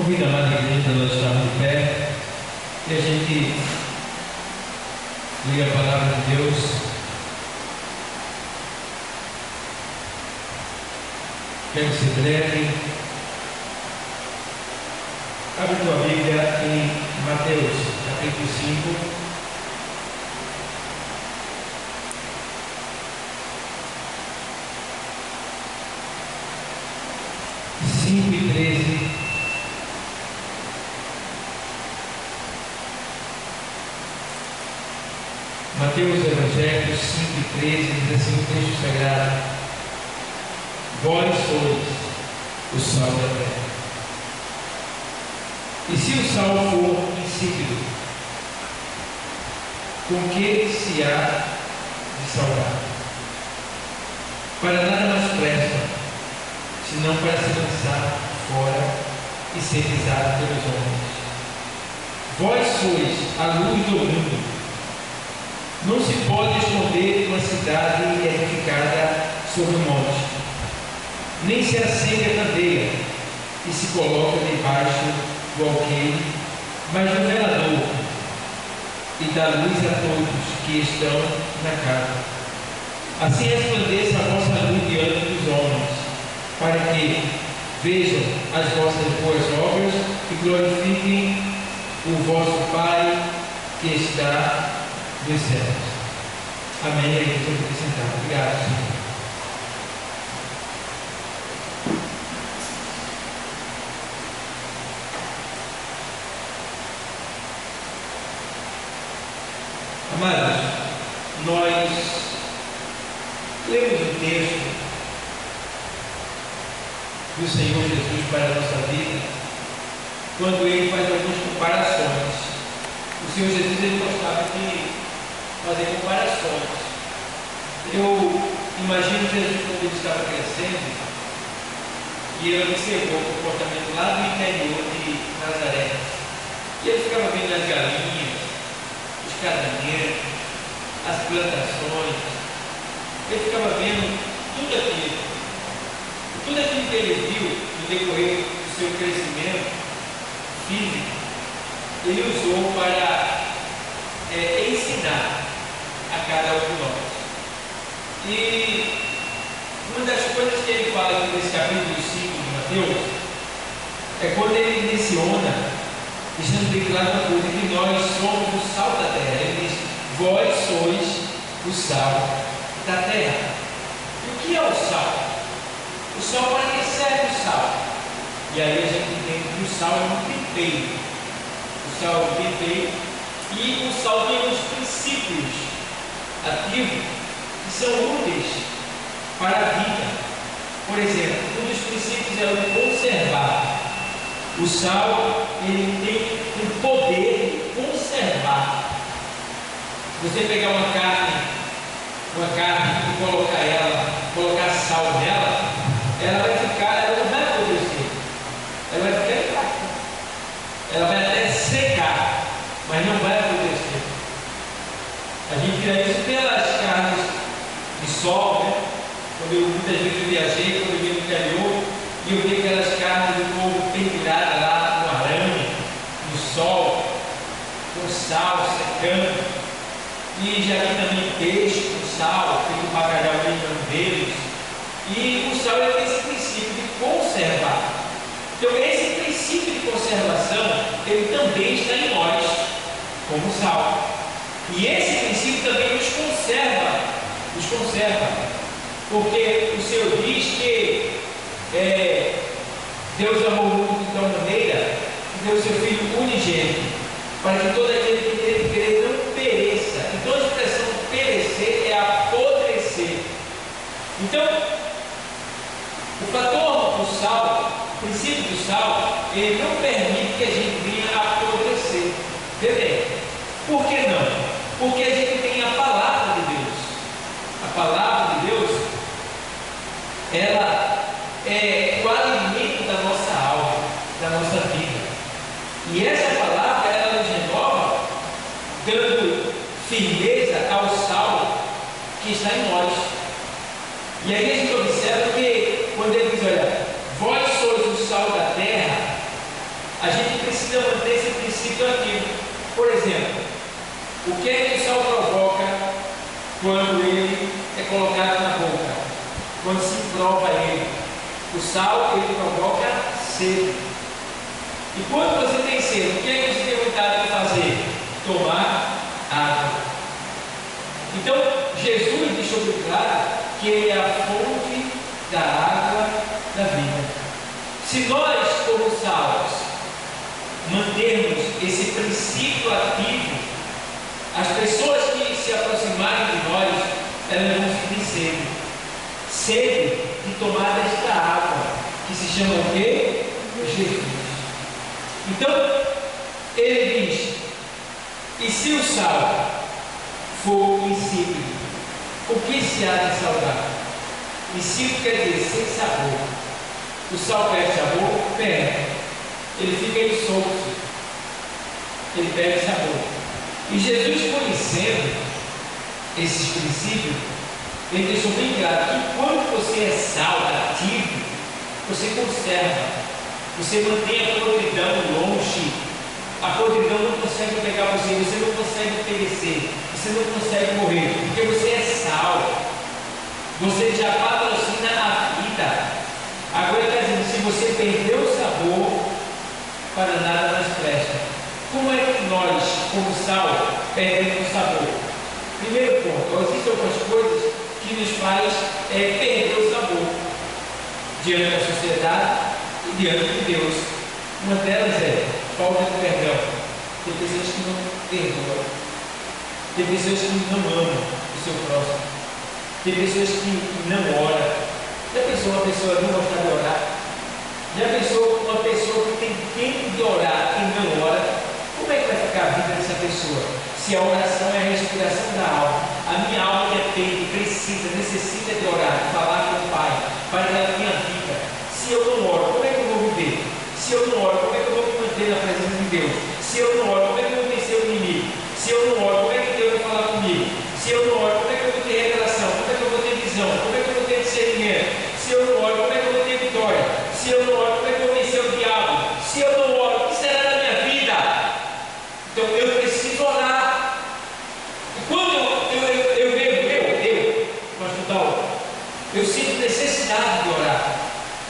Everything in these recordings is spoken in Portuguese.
Convido a amada igreja a nós estarmos de pé e a gente leia a palavra de Deus. Quero ser breve. Abre tua Bíblia em Mateus, capítulo 5. E 13. Mateus Evangelho 5 e 13 diz assim o texto sagrado: Vós sois o sal da terra. E se o sal for insípido, com que se há de salgar? Para nada mais presta, senão para se lançar fora e ser pisado pelos homens. Vós sois a luz do mundo. Não se pode esconder uma cidade edificada sobre um monte, nem se acende a candeia e se coloca debaixo do alqueire, mas no velador, e dá luz a todos que estão na casa. Assim resplandeça a vossa luz diante dos homens, para que vejam as vossas boas obras e glorifiquem o vosso Pai que está dos céus. Amém. Aí você fica sentado. Obrigado, Senhor. Amados, nós lemos o texto do Senhor Jesus para a nossa vida quando ele faz algumas comparações. O Senhor Jesus ele gostava de fazer comparações. Eu imagino Jesus quando ele estava crescendo e ele observou o comportamento lá do interior de Nazaré. E ele ficava vendo as galinhas, os casaneiros, as plantações. Ele ficava vendo tudo aquilo. Tudo aquilo que ele viu no decorrer do seu crescimento físico, ele usou para ensinar a cada um de nós. E uma das coisas que ele fala aqui nesse capítulo 5 de Mateus é quando ele menciona, deixando bem claro uma coisa, que nós somos o sal da terra. Ele diz: vós sois o sal da terra. E o que é o sal? O sal, para que serve o sal? E aí a gente entende que o sal é um tempero. O sal é um tempero. E o sal tem uns princípios ativos que são úteis para a vida. Por exemplo, um dos princípios é o conservar. O sal ele tem o poder de conservar. Você pegar uma carne e colocar sal nela, ela não vai apodrecer, ela vai ficar intacta, ela vai até secar, mas não vai apodrecer. A gente vê isso pelas carnes de sol, né? Muitas vezes eu viajei, quando eu ia no interior, e eu vi aquelas carnes do povo penduradas lá no arame, no sol, com sal secando. E já vi também peixe com sal, feito bacalhau de deles. E o sal tem esse princípio de conservar. Então esse princípio de conservação, ele também está em nós, como sal. E esse princípio também nos conserva. Porque o Senhor diz que Deus amou o mundo de tal maneira que deu o seu Filho unigênito, para que todo aquele que nele crê não pereça. Então a expressão perecer é apodrecer. Então, o fator do sal, o princípio do sal, ele não permite que a gente venha a apodrecer. Vê bem, por que não? Porque a gente tem a palavra de Deus. A palavra de Deus, ela é o alimento da nossa alma, da nossa vida. E essa palavra, ela nos renova, dando firmeza ao sal que está em nós. E aí a gente observa que quando ele diz: olha, vós sois o sal da terra, exemplo, o que é que o sal provoca quando ele é colocado na boca? Quando se prova ele, o sal ele provoca sede. E quando você tem sede, o que é que você tem vontade de fazer? Tomar água. Então, Jesus deixou bem claro que ele é a fonte da água da vida. Se nós, como salvos, mantermos esse princípio ativo, as pessoas que se aproximarem de nós, elas vão sentir sede. Sede de tomar desta água, que se chama o quê? Jesus. Então, ele diz: e se o sal for insípido, o que se há de salgar? Insípido quer dizer sem sabor. O sal perde sabor? Perde. Ele fica insolto. Ele perde sabor. E Jesus, conhecendo esses princípios, ele deixou bem claro que quando você é sal ativo, você conserva, você mantém a podridão longe. A podridão não consegue pegar você, você não consegue perecer, você não consegue morrer, porque você é sal, você já patrocina a vida. Agora está dizendo, se você perdeu o sabor, para nada mais presta. Como é que nós, como sal, perdemos o sabor? Primeiro ponto, existem algumas coisas que nos faz perder o sabor diante da sociedade e diante de Deus. Uma delas é falta de perdão. Tem pessoas que não perdoam, tem pessoas que não amam o seu próximo, tem pessoas que não oram. Já pensou uma pessoa não gostar de orar? Já pensou uma pessoa que tem tempo de orar e não ora? Como é que vai ficar a vida dessa pessoa? Se a oração é a respiração da alma, a minha alma depende, precisa, necessita de orar, de falar com o Pai, para que ela tenha vida. Se eu não oro, como é que eu vou viver? Se eu não oro, como é que eu vou me manter na presença de Deus? Se eu não oro, como é que eu vou vencer o inimigo? Se eu não oro, como é que Deus vai falar comigo? Se eu não oro, como é que eu vou ter revelação? Como é que eu vou ter visão? Como é que eu vou ter discernimento? Se eu não oro, como é que eu vou ter vitória? Se eu não oro, como é que eu vou vencer o diabo? Se eu não oro, o que será da minha vida? Então eu preciso orar. E quando eu vejo, pastor, eu sinto necessidade de orar.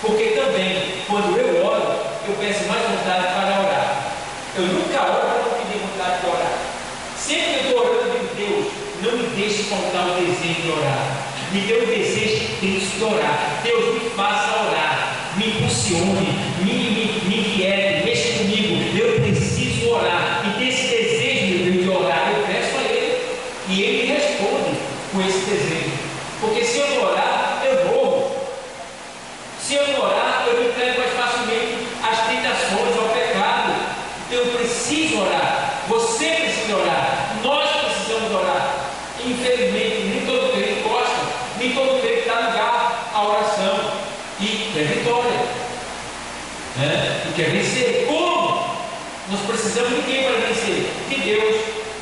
Porque também, quando eu oro, eu peço mais vontade para orar. Eu nunca oro para não pedir vontade de orar. Sempre que eu estou orando, eu digo: Deus, não me deixe faltar o desejo de orar. Me dê o desejo intenso de orar. Deus, me faça orar. Me impulsione, me inquiete, mexa comigo. Eu preciso orar. E desse desejo de orar, eu peço a Ele. E Ele me responde com esse desejo. Porque se eu não orar, eu morro. Se eu não orar, eu me entrego mais facilmente às tentações, ao pecado. Então eu preciso orar. Você precisa orar. Nós precisamos orar. Infelizmente, nem todo crente gosta, nem todo crente dá lugar à oração e quer vitória, né? E quer vencer. Como? Nós precisamos de quem para vencer? De Deus.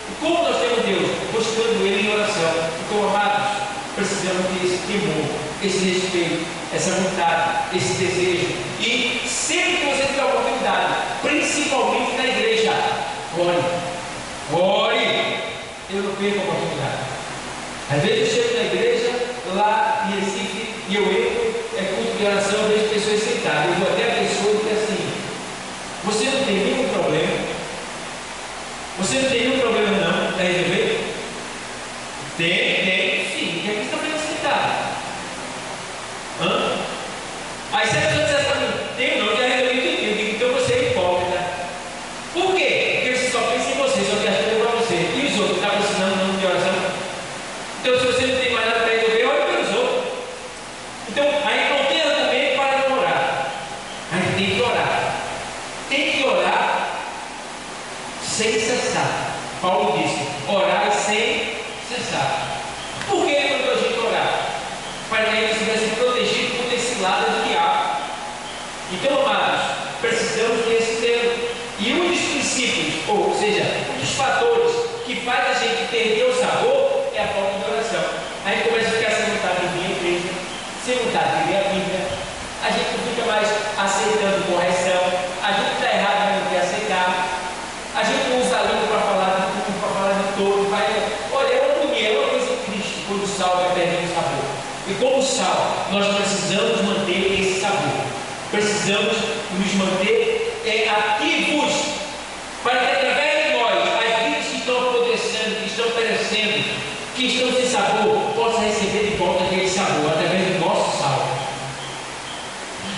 E como nós temos Deus? Buscando Ele em oração. Então, amados, precisamos ter esse temor, esse respeito, essa vontade, esse desejo. E sempre que você tiver a oportunidade, principalmente na igreja, ore. Ore. Eu não perco a oportunidade. Às vezes eu chego na igreja, lá em Recife, e eu entro, é culto de oração, eu vejo pessoas sentadas. Eu vou até a pessoa e digo assim: você não tem nenhum problema? Você não tem nenhum problema não? Está resolvendo? Tem, sim. O que é que você está fazendo sentado? Aí se a pessoa dissesse para mim: tem não, já resolvi tudo. Eu digo: então você é hipócrita. Por quê? Porque você só pensa em você, só quer responder para você. E os outros estão precisando não de oração? Então, se você não tem mais nada para resolver, ore pelos outros. Então, a gente não tem também para não orar. A gente tem que orar. Tem que orar sem cessar. Paulo disse: orar sem cessar. Por que ele mandou a gente orar? Para que a gente estivesse protegido contra esse lado do diabo. Então, amados, precisamos desse tempo. E um dos princípios, ou seja, um dos fatores que faz a gente perder o sabor é a falta de oração. A gente começa a ficar sem vontade de vir à igreja, sem vontade de ler a Bíblia. A gente não fica mais aceitando correção. A gente está errado, mas não quer aceitar. A gente não usa a língua para falar de nós precisamos manter esse sabor. Precisamos nos manter ativos, para que através de nós, as vidas que estão apodrecendo, que estão perecendo, que estão sem sabor, possam receber de volta aquele sabor, através do nosso sal.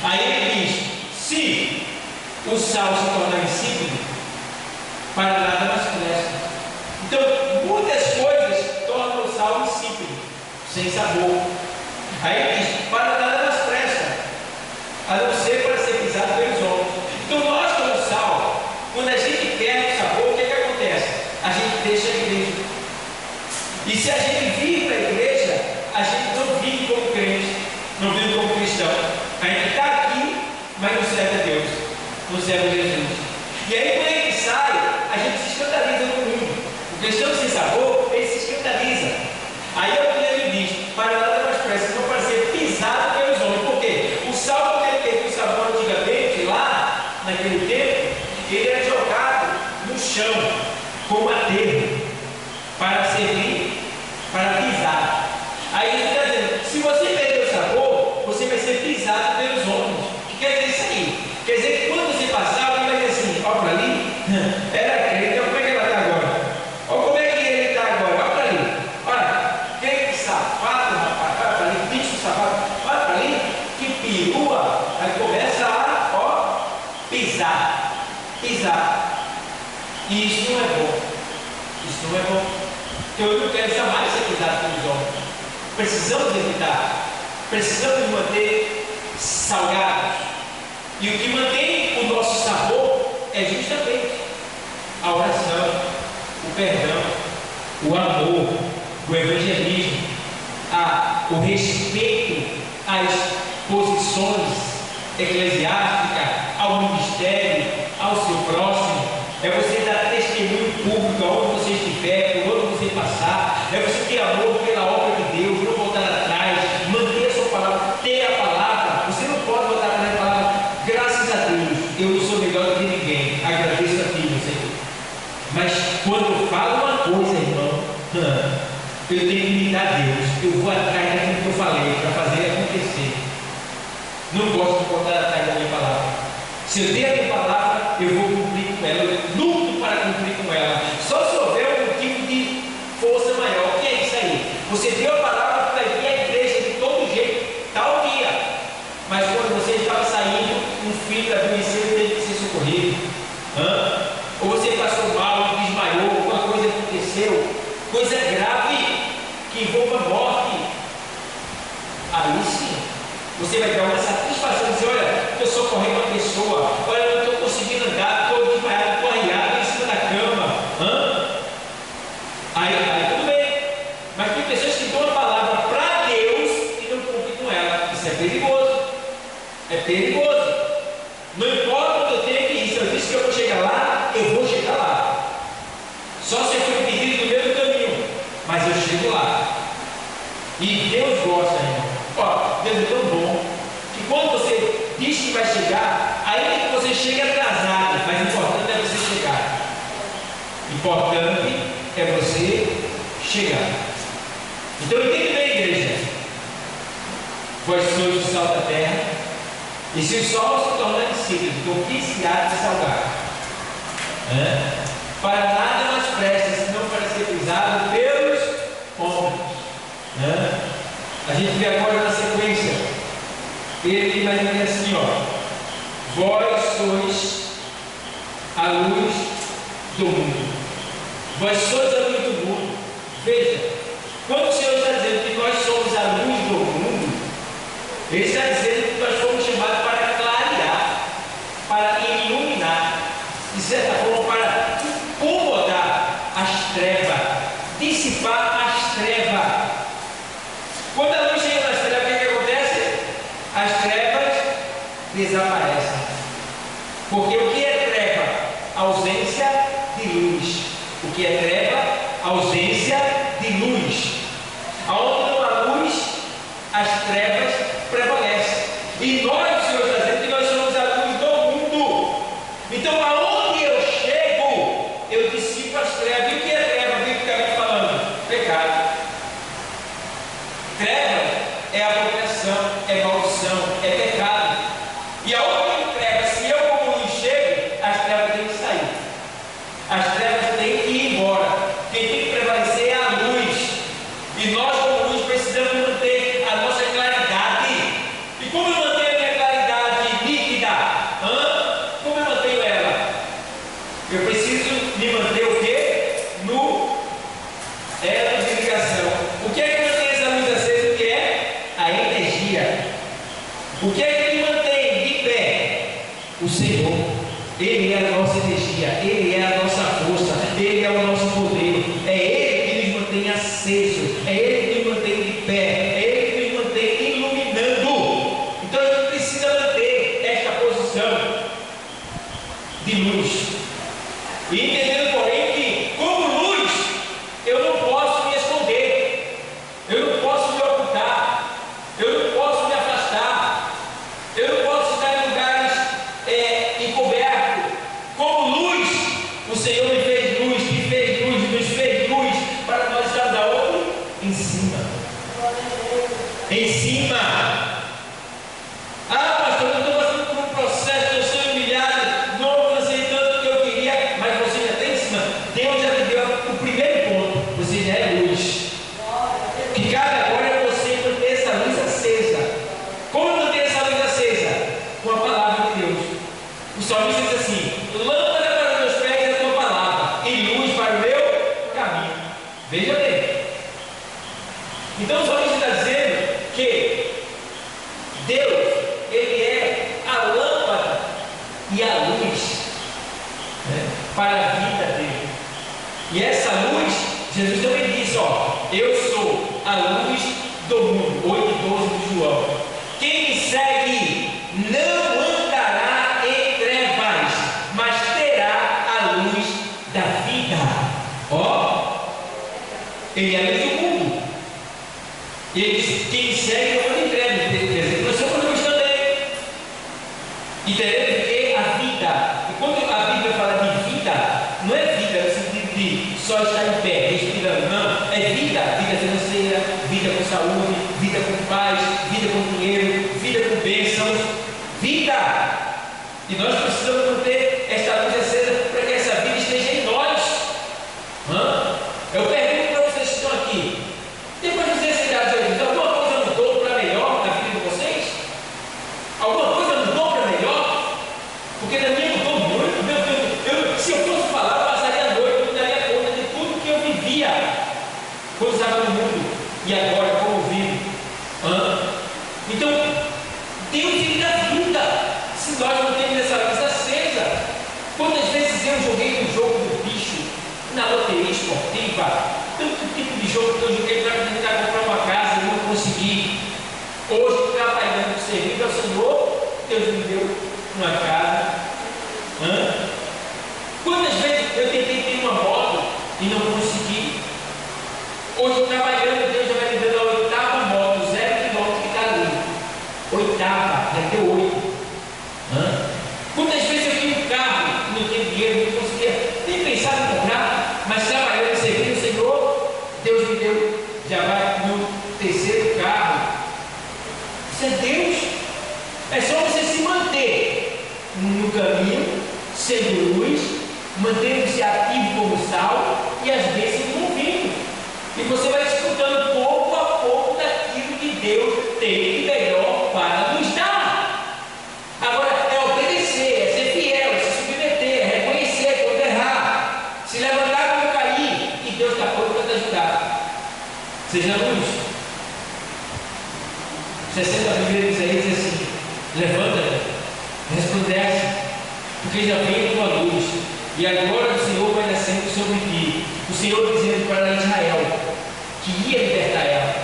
Aí ele diz: se o sal se tornar insípido, para nada mais presta. Então, muitas coisas tornam o sal insípido, sem sabor. Aí ele diz: para nada mais presta, a não ser para ser pisado pelos homens. Então, nós, como sal, quando a gente quer o sabor, o que acontece? A gente deixa a igreja. E se a gente vive para a igreja, a gente não vive como crente, não vive como cristão. A gente está aqui, mas não serve a Deus, não serve a Jesus. E aí, quando a gente sai, a gente se escandaliza no mundo. O cristão sem sabor, ele se escandaliza. Aí é o que ele diz: para nada mais presta, não para ser pisado pelos homens. Por quê? O sal, quando ele teve o sabor antigamente, lá naquele tempo, ele era jogado no chão, como aterro, para servir, para pisar. Aí ele está dizendo: se você perder o sabor, você vai ser pisado pelos homens. O que quer dizer isso aí? Quer dizer que quando você passar, alguém vai dizer assim: olha para ali, era crente, olha como é que ela está agora. Olha como é que ele está agora, olha para ali. Olha, que sapato, rapaz, olha para ali, bicho sapato, olha para ali, que perua. Aí começa a pisar. E isso não é bom. Isso não é bom. Eu não quero jamais ser pisado pelos homens. Precisamos evitar. Precisamos nos manter salgados. E o que mantém o nosso sabor é justamente a oração, o perdão, o amor, o evangelismo, o respeito às posições eclesiásticas, ao ministério, ao seu próximo. É você dar testemunho público aonde você estiver, por onde você passar. É você ter amor pela obra de Deus, não voltar atrás, manter a sua palavra, ter a palavra. Você não pode voltar atrás da palavra. Graças a Deus, eu não sou melhor do que ninguém. Agradeço a Ti, meu Senhor. Mas quando eu falo uma coisa, irmão, eu tenho que me dar a Deus. Eu vou atrás daquilo que eu falei para fazer acontecer. Não gosto de voltar atrás da minha palavra. Se eu tenho a minha palavra, eu vou cumprir com ela. Eu luto para cumprir com ela. Só se houver um motivo de força maior. O que é isso aí? Você deu a palavra para vir à igreja de todo jeito, tal dia. Mas quando você estava saindo, um filho adoeceu e teve que ser socorrido. Ou você passou mal, desmaiou, alguma coisa aconteceu, coisa grave que envolva morte. Aí sim, você vai dar uma satisfação, dizer: olha, eu socorri uma pessoa, olha, eu não estou conseguindo andar, estou desmaiado, estou arriado em cima da cama. Aí tudo bem. Mas tem pessoas que dão a palavra para Deus e não cumprem com ela. Isso é perigoso. É perigoso. Não importa onde eu tenho que ir, se eu disse que eu vou chegar lá, eu vou chegar lá. Só se eu for impedido no meio do caminho, mas eu chego lá. E Deus gosta, irmão. Deus é tão bom que quando você diz que vai chegar, ainda que você chegue atrasado, mas o importante é você chegar. Importante é você chegar. Então entende bem, igreja. Vós sois o sal da terra, e se o sol se tornar insípido, com que se há de salgar? Para nada mais presta, senão para ser pisado pelos homens. A gente vê agora na sequência, ele vai dizer assim: vós sois a luz do mundo. Vós sois a luz do mundo. Veja, quando o Senhor está dizendo que nós somos a luz do mundo, Ele está dizendo que nós fomos chamados para clarear, para iluminar, de certa forma, para incomodar as trevas, dissipar as trevas. Quando a luz chega nas trevas, o que acontece? As trevas desaparecem. Porque o que é treva? Ausência de luz. O que é treva? Ausência de luz. Aonde não há luz, as trevas prevalecem. E nós, o Senhor está dizendo que nós somos a luz do mundo. Então, aonde eu chego, eu dissipo as trevas. E o que é treva, biblicamente falando? Pecado. Treva é a opressão, Senhor. Ele é a nossa energia, Ele é a nossa força, Ele é o nosso poder. É Ele que nos mantém acesos, é Ele que nos mantém de pé, é Ele que nos mantém iluminando. Então a gente precisa manter esta posição de luz. E entendendo, porém, que como luz, eu não posso me esconder, eu não posso me ocultar, eu não posso me afastar, eu não posso estar em lugares encobertos. Como luz, o Senhor me fez luz, nos fez luz, para nós estarmos aonde? Em cima. Em cima. Ah, pastor, eu estou passando por um processo, eu sou humilhado, não alcancei tanto que eu queria, mas você já está em cima. Deus já te deu o primeiro ponto, você já é luz. O que cabe agora é você manter essa luz acesa. Como manter essa luz acesa? Com a palavra de Deus. O salmista diz assim: lâmpada para os meus pés é a tua palavra, e luz para o meu caminho. Veja bem. Então o salmista está dizendo que Deus, Ele é a lâmpada e a luz, né, para a vida dele. E essa luz, Jesus também disse: ó, eu sou a luz do mundo. 8:12 de João. Quem me segue não andará em trevas, mas terá a luz da vida. Ó, Ele é a luz do mundo. E ele diz: quem me segue não anda em trevas. Quer dizer, nós somos luz também. E teremos que a vida. E quando a Bíblia fala de vida, não é vida no sentido de só estar em pé, respirando, não. É vida, vida financeira, vida com saúde, vida com paz, vida com dinheiro, vida com bênçãos, vida. E nós precisamos manter esta luz acesa para que essa vida esteja em nós. Eu pergunto para vocês que estão aqui, depois de vocês serem Jesus, alguma coisa mudou para melhor na vida de vocês? Alguma coisa mudou para melhor? Porque na minha mudou muito. Se eu fosse falar, eu passaria a noite, eu me daria conta de tudo que eu vivia quando estava no mundo e agora como vivo. Então, Deus ele dá vida se nós não temos essa luz acesa. Quantas vezes eu joguei um jogo do bicho na loteria esportiva, tanto tipo de jogo que eu joguei para tentar comprar uma casa e não consegui. Hoje, trabalhando, servindo ao Senhor, Deus me deu uma casa. Quantas vezes eu tentei ter uma moto e não consegui? Hoje, trabalhando, Deus já vai me dando a 8ª moto, 0 km que está ali. 8ª, já deu 8. Quantas vezes eu tinha um carro e não tinha dinheiro, não conseguia nem pensar em comprar, mas trabalhando, servindo o Senhor, Deus me deu, já vai no 3º carro. Isso é Deus. É só você se manter no caminho, sendo luz, mantendo-se ativo como sal, e as bênçãos vão vindo. E você vai desfrutando pouco a pouco daquilo que Deus tem de melhor para nos dar. Agora, é obedecer, é ser fiel, é se submeter, é reconhecer quando errar, se levantar quando cair, e Deus está pronto para te ajudar. Seja luz. 60 diz assim: levanta-te, resplandece, porque já vem a tua luz, e a glória do Senhor vai nascendo sobre ti. O Senhor dizendo para Israel que ia libertar ela,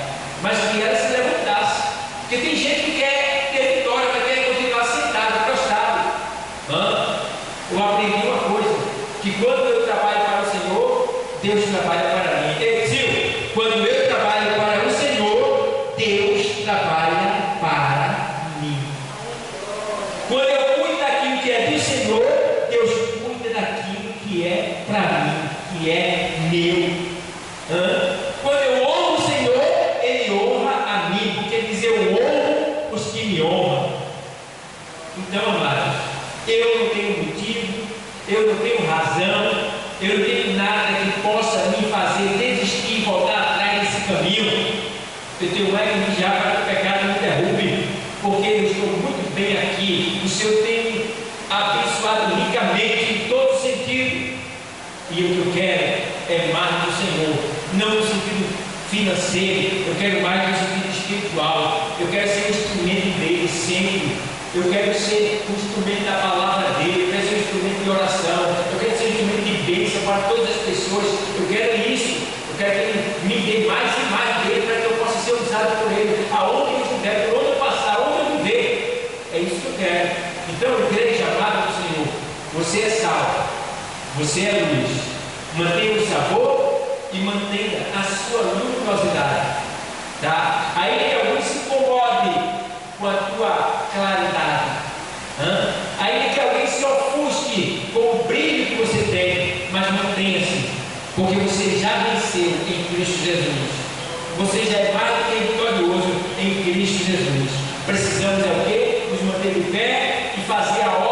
mas que ela se levantasse. Porque tem gente que quer ter vitória, mas quer continuar sentado, prostrado. Eu aprendi uma coisa: que quando eu trabalho para o Senhor, Deus trabalha para mim. Quando eu trabalho para o Senhor, Deus trabalha para mim. Quando eu cuido daquilo que é do Senhor, Deus cuida daquilo que é para mim, que é meu. Quando eu honro o Senhor, Ele honra a mim, porque Ele diz: eu honro os que me honram. Então, amados, eu não tenho motivo, eu não tenho razão, eu não tenho nada que possa me fazer desistir e voltar atrás desse caminho. Eu tenho mais que vigiar para que o pecado não me derrube, porque eu estou muito bem aqui. O Senhor tem me abençoado ricamente em todo sentido, e o que eu quero é mais do Senhor, não no sentido financeiro, eu quero mais no sentido espiritual. Eu quero ser um instrumento dele sempre. Eu quero ser um instrumento da palavra dele, eu quero ser um instrumento de oração, eu quero ser um instrumento de bênção para todas as pessoas. Eu quero isso, eu quero que ele me dê mais e mais dele para que eu possa ser usado por ele, aonde eu estiver, por onde eu passar, onde eu viver. É isso que eu quero. Então, igreja amada do Senhor, você é sal, você é luz. Mantenha o sabor e mantenha a sua luminosidade. Tá? Aí que alguém se incomode com a tua claridade. Aí que alguém se ofusque com o brilho que você tem, mas mantenha-se, porque você já venceu em Cristo Jesus. Você já é mais do que vitorioso em Cristo Jesus. Precisamos é o quê? Nos manter de pé e fazer a obra